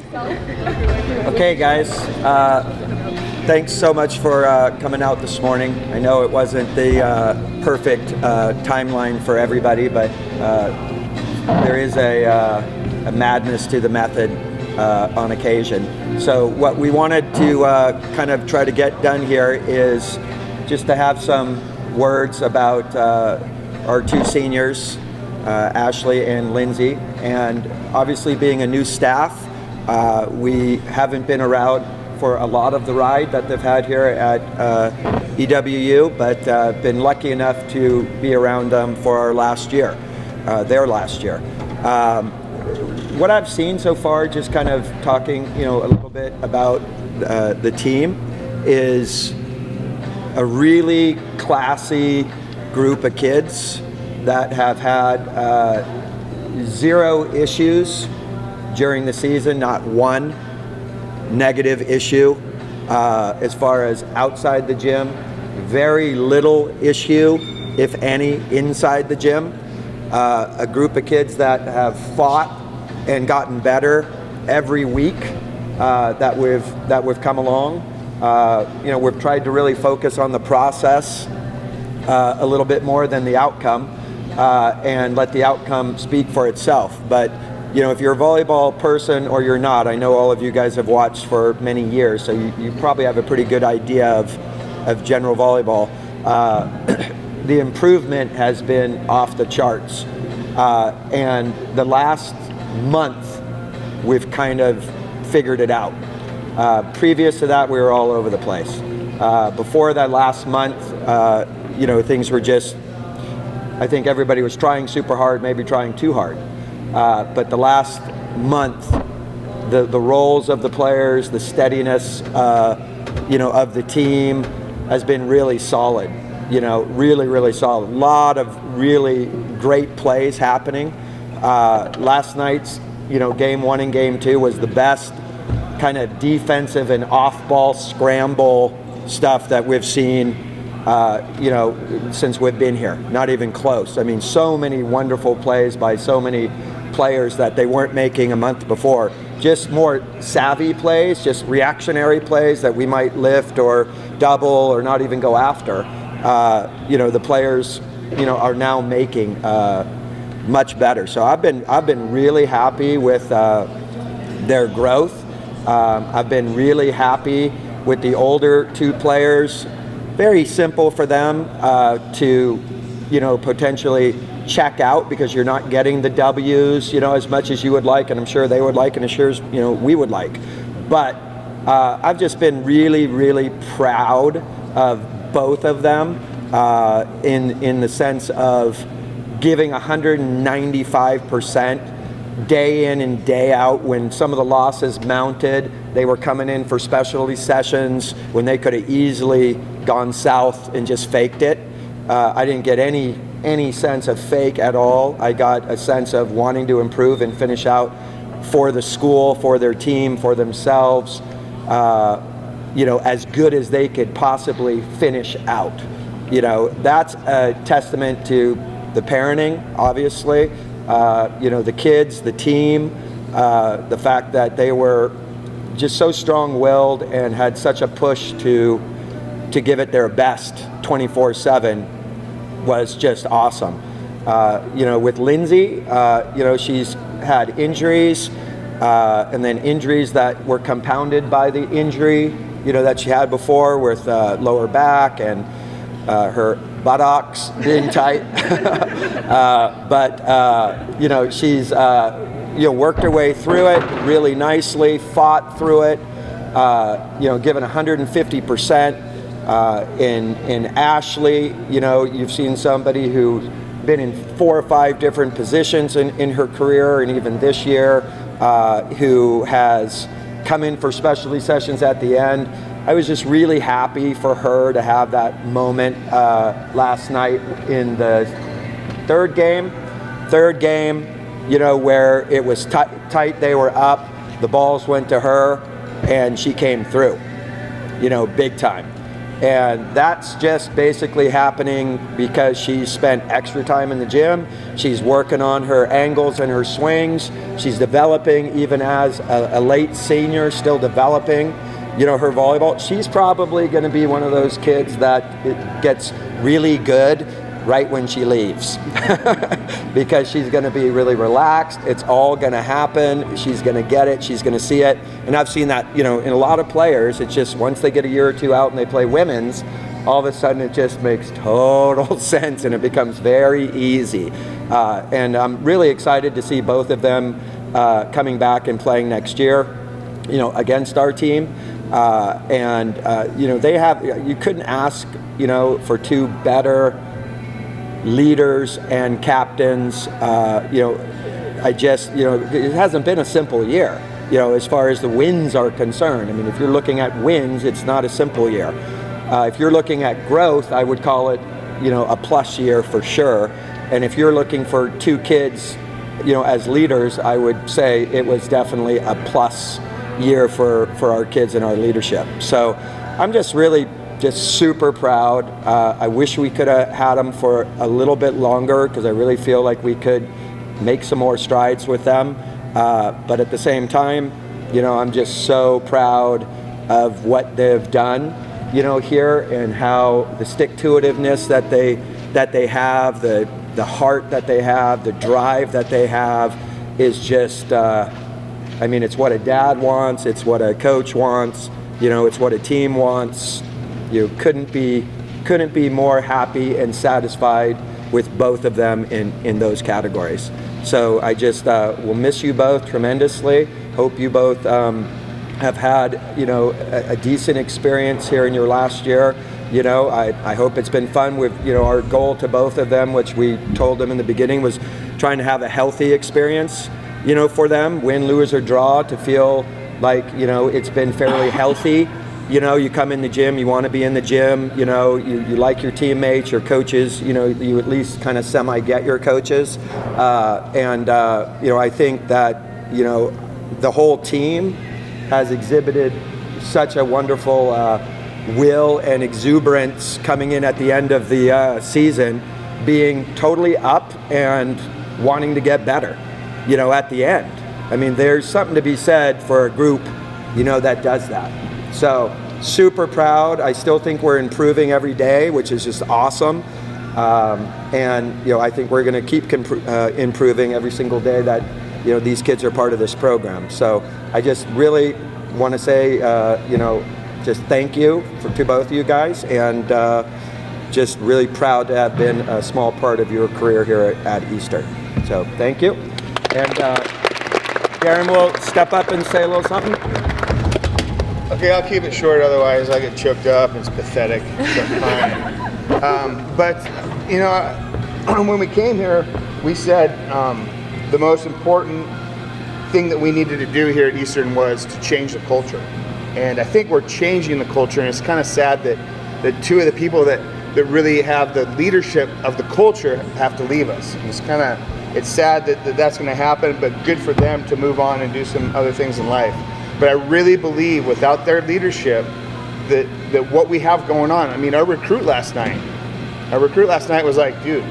Okay, guys. Thanks so much for coming out this morning. I know it wasn't the perfect timeline for everybody, but there is a madness to the method on occasion. So what we wanted to kind of try to get done here is just to have some words about our two seniors, Ashley and Lindsay, and obviously being a new staff, we haven't been around for a lot of the ride that they've had here at EWU, but been lucky enough to be around them for our last year, their last year. What I've seen so far, just kind of talking, a little bit about the team, is a really classy group of kids that have had zero issues during the season, not one negative issue as far as outside the gym, very little issue, if any, inside the gym. A group of kids that have fought and gotten better every week that we've come along. We've tried to really focus on the process a little bit more than the outcome, and let the outcome speak for itself. But if you're a volleyball person or you're not, I know all of you guys have watched for many years, so you probably have a pretty good idea of general volleyball. The improvement has been off the charts, and the last month we've kind of figured it out. Previous to that, we were all over the place. Before that last month, things were just, I think everybody was trying super hard, maybe trying too hard. But the last month, the roles of the players, the steadiness, of the team has been really solid. Really solid. A lot of really great plays happening. Last night's, game 1 and game 2 was the best kind of defensive and off-ball scramble stuff that we've seen, since we've been here. Not even close. I mean, so many wonderful plays by so many players that they weren't making a month before. Just more savvy plays, just reactionary plays that we might lift or double or not even go after. The players, are now making much better. So I've been really happy with their growth. I've been really happy with the older two players. Very simple for them to, potentially check out because you're not getting the W's, as much as you would like, and I'm sure they would like, and I'm sure, we would like. But I've just been really, really proud of both of them in the sense of giving 195% day in and day out. When some of the losses mounted, they were coming in for specialty sessions when they could have easily gone south and just faked it. I didn't get any sense of fake at all. I got a sense of wanting to improve and finish out for the school, for their team, for themselves, as good as they could possibly finish out. That's a testament to the parenting, obviously, the kids, the team, the fact that they were just so strong-willed and had such a push to give it their best 24/7 was just awesome. With Lindsay, she's had injuries, and then injuries that were compounded by the injury, that she had before with lower back and her buttocks being tight. But she's worked her way through it really nicely, fought through it, given 150%. In Ashley, you've seen somebody who's been in 4 or 5 different positions in her career, and even this year, who has come in for specialty sessions at the end. I was just really happy for her to have that moment last night in the third game, where it was tight, they were up, the balls went to her, and she came through, big time. And that's just basically happening because she's spent extra time in the gym. She's working on her angles and her swings. She's developing, even as a late senior, still developing, you know, her volleyball. She's probably going to be one of those kids that gets really good right when she leaves because she's going to be really relaxed. It's all going to happen. She's going to get it. She's going to see it. And I've seen that, you know, in a lot of players. It's just once they get a year or two out and they play women's, all of a sudden it just makes total sense and it becomes very easy. And I'm really excited to see both of them coming back and playing next year, you know, against our team. You know, they have, you couldn't ask, you know, for two better leaders and captains. You know, you know, it hasn't been a simple year, you know, as far as the wins are concerned. I mean, if you're looking at wins, it's not a simple year. If you're looking at growth, I would call it, you know, a plus year for sure. And if you're looking for two kids, you know, as leaders, I would say it was definitely a plus year for our kids and our leadership. So I'm just really super proud. I wish we could have had them for a little bit longer because I really feel like we could make some more strides with them. But at the same time, you know, I'm just so proud of what they've done, you know, here, and how the stick-to-itiveness that they have, the heart that they have, the drive that they have is just, I mean, it's what a dad wants, it's what a coach wants, you know, it's what a team wants. You couldn't be more happy and satisfied with both of them in those categories. So I just will miss you both tremendously. Hope you both have had, you know, a decent experience here in your last year. You know, I hope it's been fun. With, you know, our goal to both of them, which we told them in the beginning, was trying to have a healthy experience, you know, for them, win, lose, or draw, to feel like, you know, it's been fairly healthy. You know, you come in the gym, you want to be in the gym, you know, you like your teammates, your coaches, you know, you at least kind of semi-get your coaches. You know, I think that, you know, the whole team has exhibited such a wonderful will and exuberance coming in at the end of the season, being totally up and wanting to get better, you know, at the end. I mean, there's something to be said for a group, you know, that does that. So super proud. I still think we're improving every day, which is just awesome. And, you know, I think we're going to keep improving every single day that, you know, these kids are part of this program. So I just really want to say, you know, just thank you to both of you guys, and just really proud to have been a small part of your career here at Eastern. So thank you. And Darren will step up and say a little something. Okay, I'll keep it short, otherwise I get choked up. It's pathetic. But, you know, when we came here, we said the most important thing that we needed to do here at Eastern was to change the culture. And I think we're changing the culture, and it's kind of sad that two of the people that really have the leadership of the culture have to leave us. And it's sad that that's going to happen, but good for them to move on and do some other things in life. But I really believe without their leadership that what we have going on, I mean, our recruit last night was like, dude,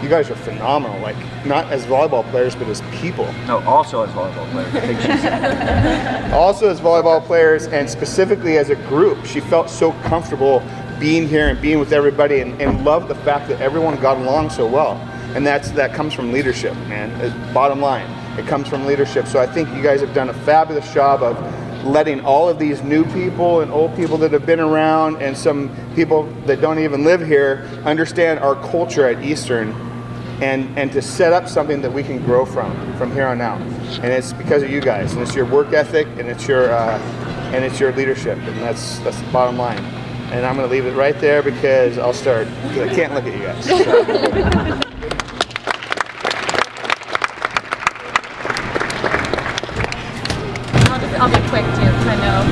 you guys are phenomenal. Like, not as volleyball players, but as people. No, also as volleyball players, I think she said. Also as volleyball players, and specifically as a group. She felt so comfortable being here and being with everybody, and loved the fact that everyone got along so well. And that comes from leadership, man. Bottom line, it comes from leadership. So I think you guys have done a fabulous job of letting all of these new people and old people that have been around, and some people that don't even live here, understand our culture at Eastern, and to set up something that we can grow from here on out. And it's because of you guys, and it's your work ethic, and it's your leadership, and that's the bottom line. And I'm going to leave it right there because I can't look at you guys. So. I'll be quick too, because I know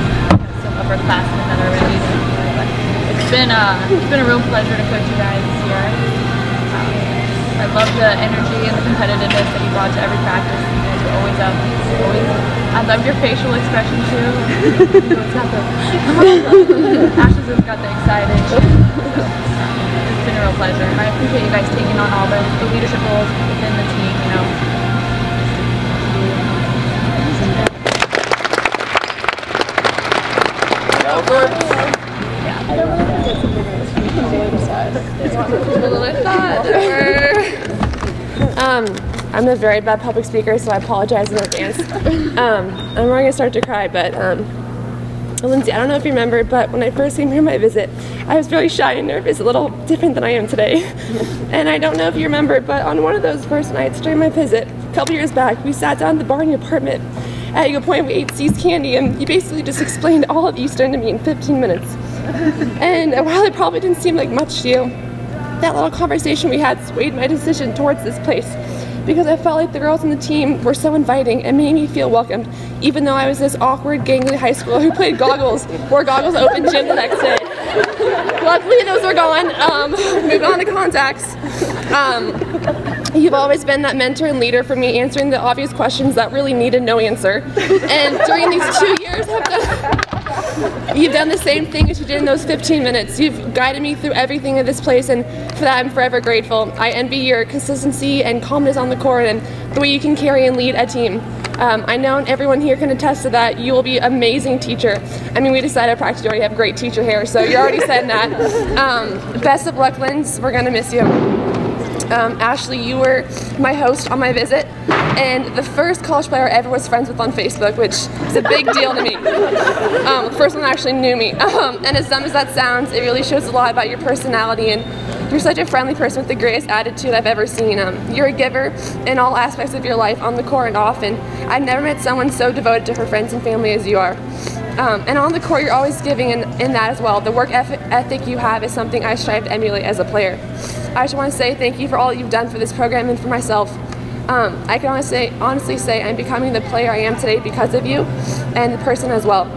some upperclassmen that are ready to be here. But it's been a real pleasure to coach you guys this year. I love the energy and the competitiveness that you brought to every practice. You guys were always up, always I love your facial expression too. Ashley's just got the excited. So it's been a real pleasure. I appreciate you guys taking on all the leadership roles within the team, you know. I'm a very bad public speaker, so I apologize in advance. I'm already gonna start to cry, but Lindsay, I don't know if you remember, but when I first came here on my visit, I was really shy and nervous, a little different than I am today. And I don't know if you remember, but on one of those first nights during my visit, a couple years back, we sat down at the bar in your apartment. At a point, we ate C's candy, and you basically just explained all of Eastern to me in 15 minutes. And while it probably didn't seem like much to you, that little conversation we had swayed my decision towards this place, because I felt like the girls on the team were so inviting and made me feel welcomed, even though I was this awkward, gangly high schooler who played goggles, wore goggles open gym the next day. Luckily, those are gone. Moving on to contacts. You've always been that mentor and leader for me, answering the obvious questions that really needed no answer. And during these 2 years, you've done the same thing as you did in those 15 minutes. You've guided me through everything in this place, and for that I'm forever grateful. I envy your consistency and calmness on the court and the way you can carry and lead a team. I know everyone here can attest to that. You will be an amazing teacher. I mean, we decided at practice you already have great teacher hair, so you already said that. Best of luck, Linz. We're going to miss you. Ashley, you were my host on my visit, and the first college player I ever was friends with on Facebook, which is a big deal to me. The first one actually knew me. And as dumb as that sounds, it really shows a lot about your personality, and you're such a friendly person with the greatest attitude I've ever seen. You're a giver in all aspects of your life, on the court and off, and I've never met someone so devoted to her friends and family as you are. And on the court, you're always giving in that as well. The work ethic you have is something I strive to emulate as a player. I just want to say thank you for all you've done for this program and for myself. I can honestly say I'm becoming the player I am today because of you, and the person as well,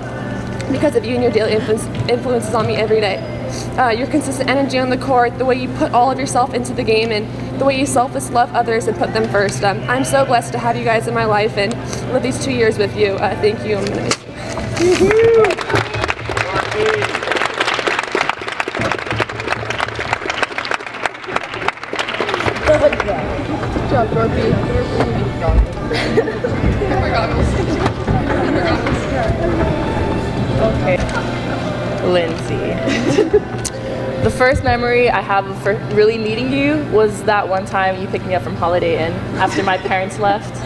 because of you and your daily influences on me every day. Your consistent energy on the court, the way you put all of yourself into the game, and the way you selfless love others and put them first. I'm so blessed to have you guys in my life and live these 2 years with you. Thank you. I'm going to miss you. Good job, Brookie. Okay. Lindsay. The first memory I have of really meeting you was that one time you picked me up from Holiday Inn after my parents left,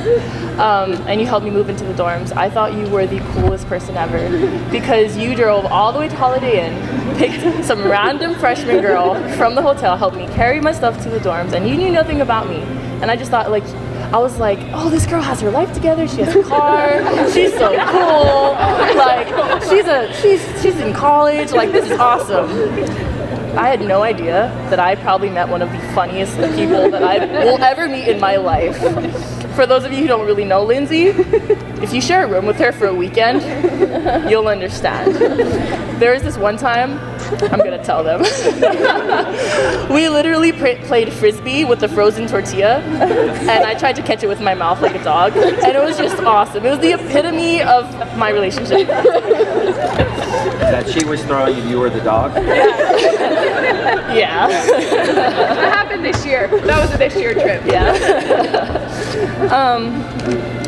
and you helped me move into the dorms. I thought you were the coolest person ever, because you drove all the way to Holiday Inn, picked some random freshman girl from the hotel, helped me carry my stuff to the dorms, and you knew nothing about me. And I just thought, like, I was like, oh, this girl has her life together. She has a car. She's so cool. Like, she's in college. Like, this is awesome. I had no idea that I probably met one of the funniest people that I will ever meet in my life. For those of you who don't really know Lindsay, if you share a room with her for a weekend, you'll understand. There was this one time, I'm gonna tell them. We literally played frisbee with the frozen tortilla, and I tried to catch it with my mouth like a dog, and it was just awesome. It was the epitome of my relationship. That she was throwing and you were the dog? Yeah. That happened this year. That was a this year trip. Yeah.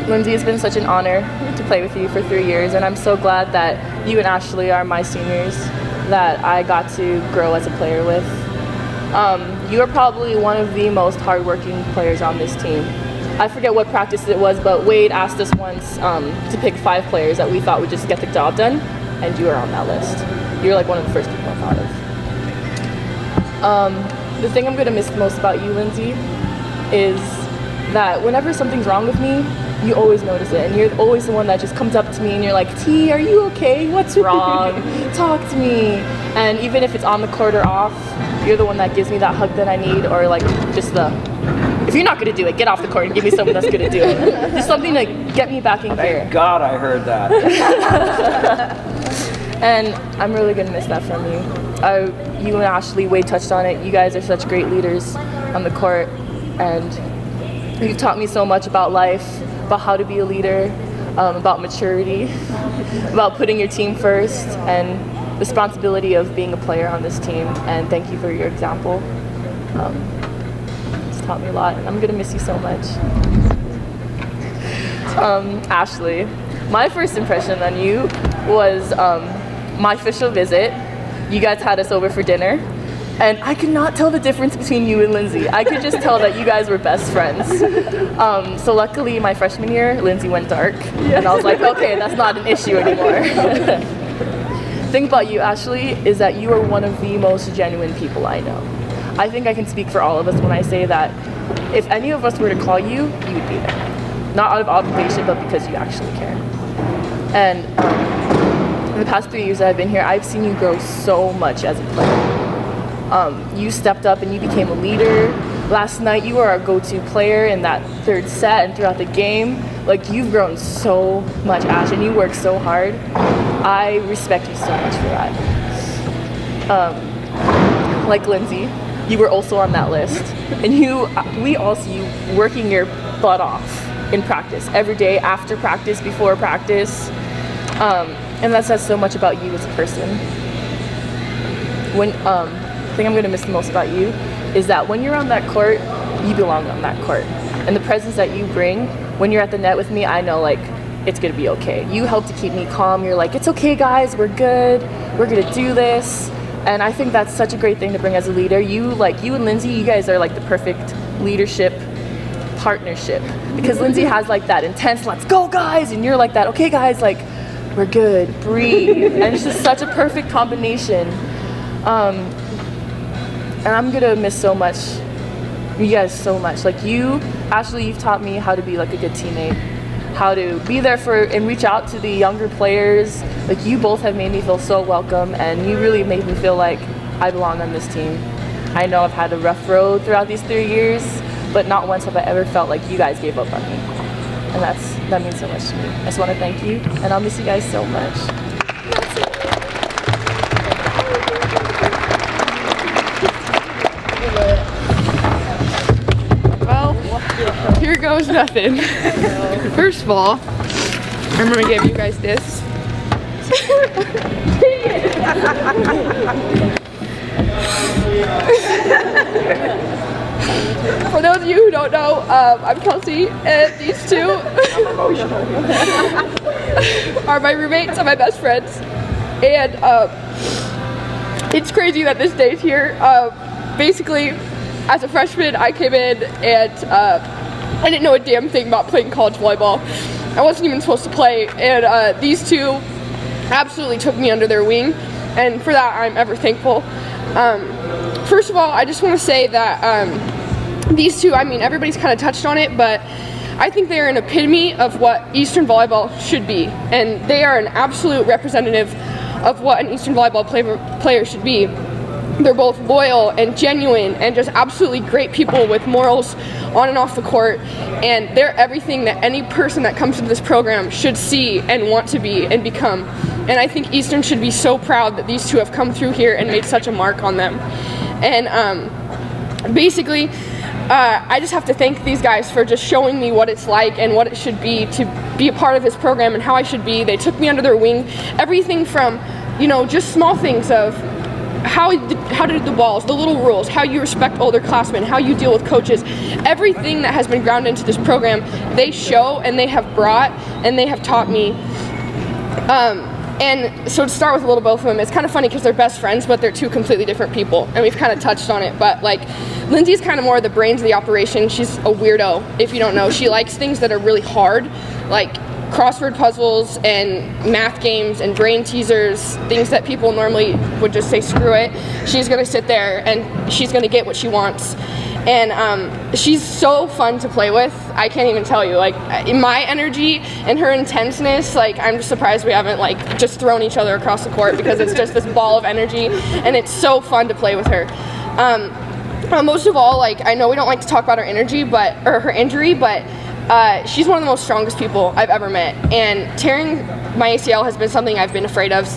Lindsay, it's been such an honor to play with you for 3 years, and I'm so glad that you and Ashley are my seniors that I got to grow as a player with. You are probably one of the most hardworking players on this team. I forget what practice it was, but Wade asked us once to pick 5 players that we thought would just get the job done, and you are on that list. You're like one of the first people I thought of. The thing I'm gonna miss the most about you, Lindsay, is that whenever something's wrong with me, you always notice it, and you're always the one that just comes up to me and you're like, T, are you okay? What's wrong? Talk to me. And even if it's on the court or off, you're the one that gives me that hug that I need, or like just if you're not gonna do it, get off the court and give me someone that's gonna do it. Just something to get me back in gear. Thank God I heard that. And I'm really gonna miss that from you. You and Ashley, Wade touched on it. You guys are such great leaders on the court, and you've taught me so much about life, about how to be a leader, about maturity, about putting your team first, and responsibility of being a player on this team. And thank you for your example. It's taught me a lot, and I'm gonna miss you so much. Ashley, my first impression on you was my official visit. You guys had us over for dinner, and I could not tell the difference between you and Lindsay. I could just tell that you guys were best friends. So luckily, my freshman year, Lindsay went dark, and I was like, okay, that's not an issue anymore. The thing about you, Ashley, is that you are one of the most genuine people I know. I think I can speak for all of us when I say that if any of us were to call you, you would be there. Not out of obligation, but because you actually care. And in the past 3 years that I've been here, I've seen you grow so much as a player. You stepped up and you became a leader. Last night, you were our go-to player in that third set and throughout the game. Like, you've grown so much, Ash, and you work so hard. I respect you so much for that. Like Lindsay, you were also on that list. And we all see you working your butt off in practice, every day, after practice, before practice. And that says so much about you as a person. The thing I'm gonna miss the most about you is that when you're on that court, you belong on that court. And the presence that you bring, when you're at the net with me, I know like, it's gonna be okay. You help to keep me calm. You're like, it's okay guys, we're good. We're gonna do this. And I think that's such a great thing to bring as a leader. You and Lindsay, you guys are like the perfect leadership partnership. Because Lindsay has like that intense, let's go guys. And you're like that, okay guys, like, we're good, breathe. And it's just such a perfect combination. And I'm gonna miss so much, you guys so much. Like you, Ashley, you've taught me how to be like a good teammate, how to be there for and reach out to the younger players. Like you both have made me feel so welcome, and you really made me feel like I belong on this team. I know I've had a rough road throughout these 3 years, but not once have I ever felt like you guys gave up on me. And that means so much to me. I just want to thank you, and I'll miss you guys so much. Well, here goes nothing. First of all, I'm gonna give you guys this. For those of you who don't know, I'm Kelsey, and these two are my roommates and my best friends. And it's crazy that this day's here. Basically, as a freshman, I came in and I didn't know a damn thing about playing college volleyball. I wasn't even supposed to play, and these two absolutely took me under their wing, and for that I'm ever thankful. First of all, I just want to say that these two, I mean, everybody's kind of touched on it, but I think they are an epitome of what Eastern volleyball should be, and they are an absolute representative of what an Eastern volleyball player should be. They're both loyal and genuine and just absolutely great people with morals on and off the court, and they're everything that any person that comes into this program should see and want to be and become. And I think Eastern should be so proud that these two have come through here and made such a mark on them. And basically, I just have to thank these guys for just showing me what it's like and what it should be to be a part of this program and how I should be. They took me under their wing. Everything from, you know, just small things of how to do the balls, the little rules, how you respect older classmen, how you deal with coaches. Everything that has been ground into this program, they show and they have brought and they have taught me. And so to start with a little both of them, it's kind of funny because they're best friends, but they're two completely different people. And we've kind of touched on it, but like Lindsay's kind of more the brains of the operation. She's a weirdo, if you don't know. She likes things that are really hard, like crossword puzzles and math games and brain teasers, things that people normally would just say screw it. She's gonna sit there and she's gonna get what she wants. And she's so fun to play with. I can't even tell you, like in my energy and her intenseness, like I'm just surprised we haven't like just thrown each other across the court, because it's just this ball of energy and it's so fun to play with her. Most of all, like I know we don't like to talk about her energy, or her injury, but she's one of the most strongest people I've ever met, and tearing my ACL has been something I've been afraid of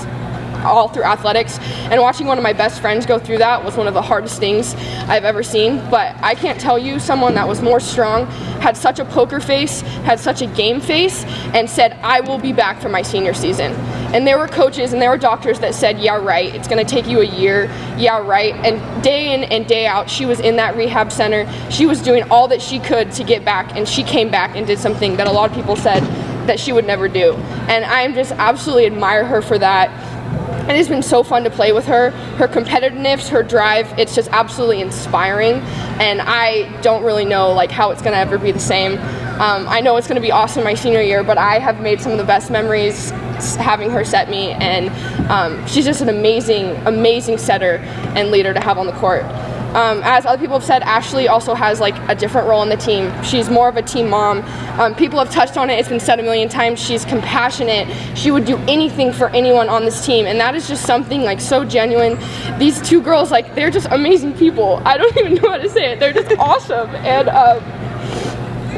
all through athletics, and watching one of my best friends go through that was one of the hardest things I've ever seen. But I can't tell you someone that was more strong, had such a poker face, had such a game face, and said, I will be back for my senior season. And there were coaches and there were doctors that said, yeah, right, it's going to take you a year, yeah, right. And day in and day out, she was in that rehab center. She was doing all that she could to get back, and she came back and did something that a lot of people said that she would never do. And I just absolutely admire her for that. It has been so fun to play with her. Her competitiveness, her drive, it's just absolutely inspiring. And I don't really know like how it's gonna ever be the same. I know it's gonna be awesome my senior year, but I have made some of the best memories having her set me, and she's just an amazing, amazing setter and leader to have on the court. As other people have said, Ashley also has like a different role in the team. She's more of a team mom. People have touched on it, it's been said a million times, she's compassionate. She would do anything for anyone on this team, and that is just something like so genuine. These two girls, like, they're just amazing people. I don't even know how to say it, they're just awesome. And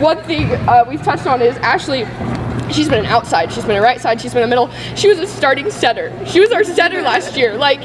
one thing we've touched on is Ashley, she's been an outside, she's been a right side, she's been a middle. She was a starting setter. She was our setter last year, like,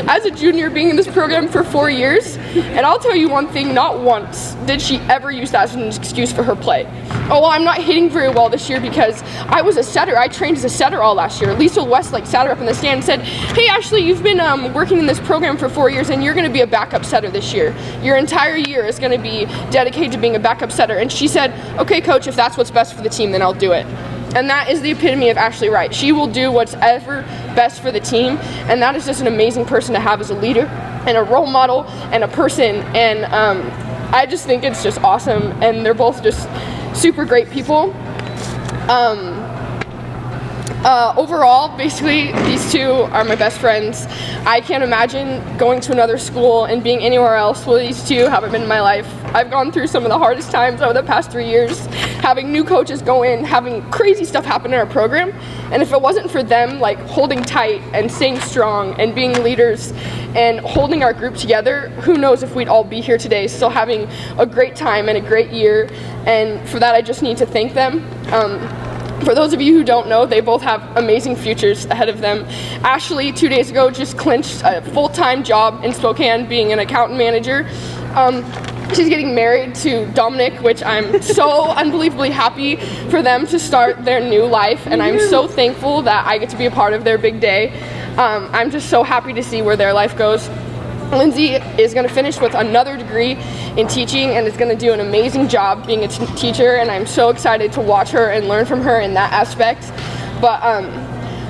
as a junior being in this program for 4 years. And I'll tell you one thing, not once did she ever use that as an excuse for her play. Oh, well, I'm not hitting very well this year because I was a setter. I trained as a setter all last year. Lisa Westlake sat her up in the stand and said, hey, Ashley, you've been working in this program for 4 years and you're gonna be a backup setter this year. Your entire year is gonna be dedicated to being a backup setter. And she said, okay, coach, if that's what's best for the team, then I'll do it. And that is the epitome of Ashley Wright. She will do what's ever best for the team, and that is just an amazing person to have as a leader and a role model and a person. And I just think it's just awesome, and they're both just super great people. Overall, basically, these two are my best friends. I can't imagine going to another school and being anywhere else where these two haven't been in my life. I've gone through some of the hardest times over the past 3 years, having new coaches go in, having crazy stuff happen in our program, and if it wasn't for them like holding tight and staying strong and being leaders and holding our group together, who knows if we'd all be here today still having a great time and a great year. And for that, I just need to thank them. For those of you who don't know, they both have amazing futures ahead of them. Ashley, 2 days ago, just clinched a full-time job in Spokane being an accountant manager. She's getting married to Dominic, which I'm so unbelievably happy for them to start their new life, and I'm so thankful that I get to be a part of their big day. I'm just so happy to see where their life goes. Lindsay is going to finish with another degree in teaching and is going to do an amazing job being a teacher, and I'm so excited to watch her and learn from her in that aspect. But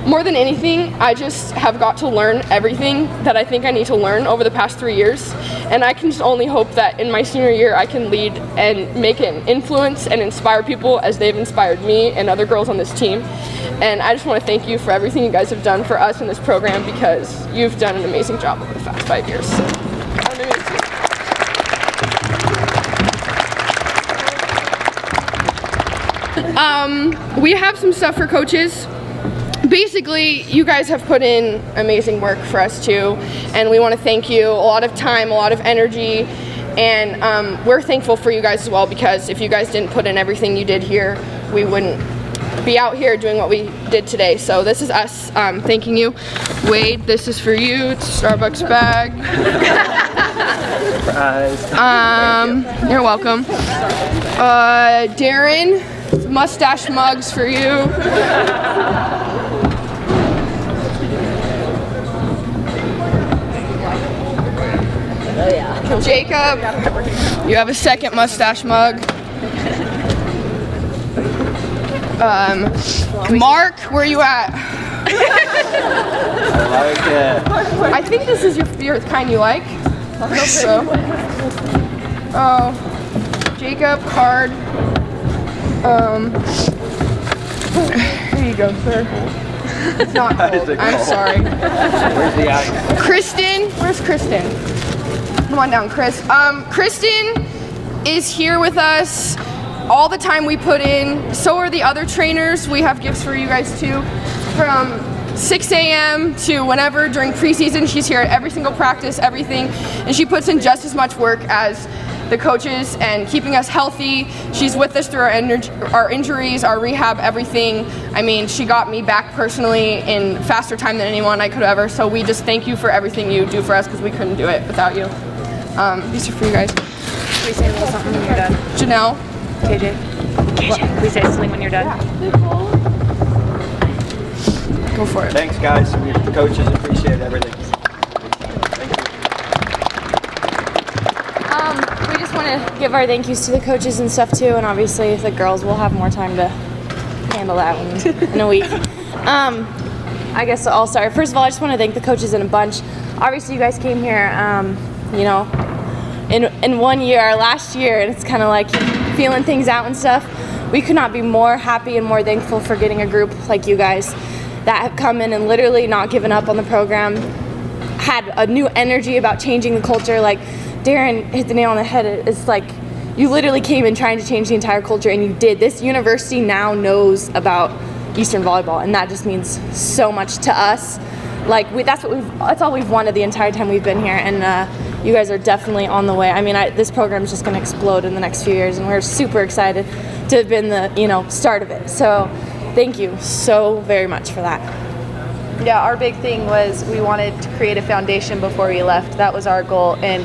more than anything, I just have got to learn everything that I think I need to learn over the past 3 years, and I can just only hope that in my senior year I can lead and make an influence and inspire people as they've inspired me and other girls on this team. And I just want to thank you for everything you guys have done for us in this program, because you've done an amazing job over the past 5 years. So, we have some stuff for coaches. Basically, you guys have put in amazing work for us too, and we want to thank you. A lot of time, a lot of energy, and we're thankful for you guys as well, because if you guys didn't put in everything you did here, we wouldn't be out here doing what we did today. So this is us thanking you. Wade, this is for you. It's a Starbucks bag. Surprise. You're welcome. Darren, mustache mugs for you. Oh yeah. Jacob, you have a second mustache mug. Mark, where are you at? I like it. I think this is your kind you like. I hope so. Oh, Jacob, card. Here you go, sir. It's not cold. I'm sorry. Where's the ice? Kristen, where's Kristen? Come on down, Chris. Kristen is here with us all the time we put in. So are the other trainers. We have gifts for you guys too. From 6 a.m. to whenever during preseason, she's here at every single practice, everything. And she puts in just as much work as the coaches and keeping us healthy. She's with us through our injuries, our rehab, everything. I mean, she got me back personally in faster time than anyone I could ever. So we just thank you for everything you do for us, because we couldn't do it without you. These are for you guys. Please say a little something when you're done. Janelle. KJ. Please say something when you're done. Go for it. Thanks, guys. The coaches appreciate everything. We just want to give our thank yous to the coaches and stuff too, and obviously the girls will have more time to handle that one in a week. I guess I'll start. First of all, I just want to thank the coaches in a bunch. Obviously, you guys came here, you know, in 1 year, our last year, and it's kind of like feeling things out and stuff. We could not be more happy and more thankful for getting a group like you guys that have come in and literally not given up on the program, had a new energy about changing the culture. Like Darren hit the nail on the head. It's like you literally came in trying to change the entire culture, and you did. This university now knows about Eastern volleyball, and that just means so much to us. Like that's all we've wanted the entire time we've been here, and you guys are definitely on the way. I mean, this program is just going to explode in the next few years, and we're super excited to have been the start of it. So thank you so very much for that. Yeah, our big thing was we wanted to create a foundation before we left. That was our goal. And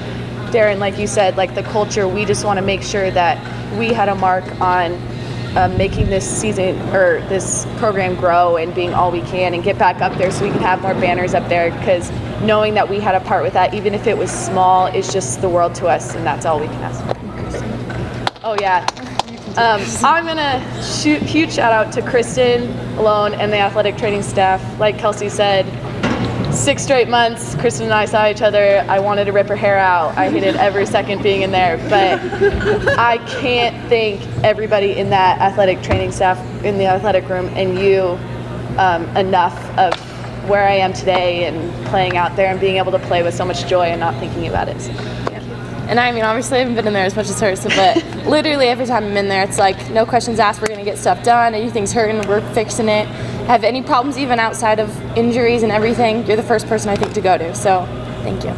Darren, like you said, like the culture, we just want to make sure that we had a mark on making this season or this program grow and being all we can and get back up there so we can have more banners up there, because knowing that we had a part with that, even if it was small, is just the world to us, and that's all we can ask for. Oh yeah. I'm gonna huge shout out to Kristen alone and the athletic training staff. Like Kelsey said, 6 straight months, Kristen and I saw each other. I wanted to rip her hair out. I hated every second being in there, but I can't thank everybody in that athletic training staff, in the athletic room, and you enough of where I am today and playing out there and being able to play with so much joy and not thinking about it. So, yeah. And I mean, obviously I haven't been in there as much as her, but literally every time I'm in there, it's like no questions asked, we're going to get stuff done, anything's hurting, we're fixing it. Have any problems even outside of injuries and everything, you're the first person I think to go to, so thank you.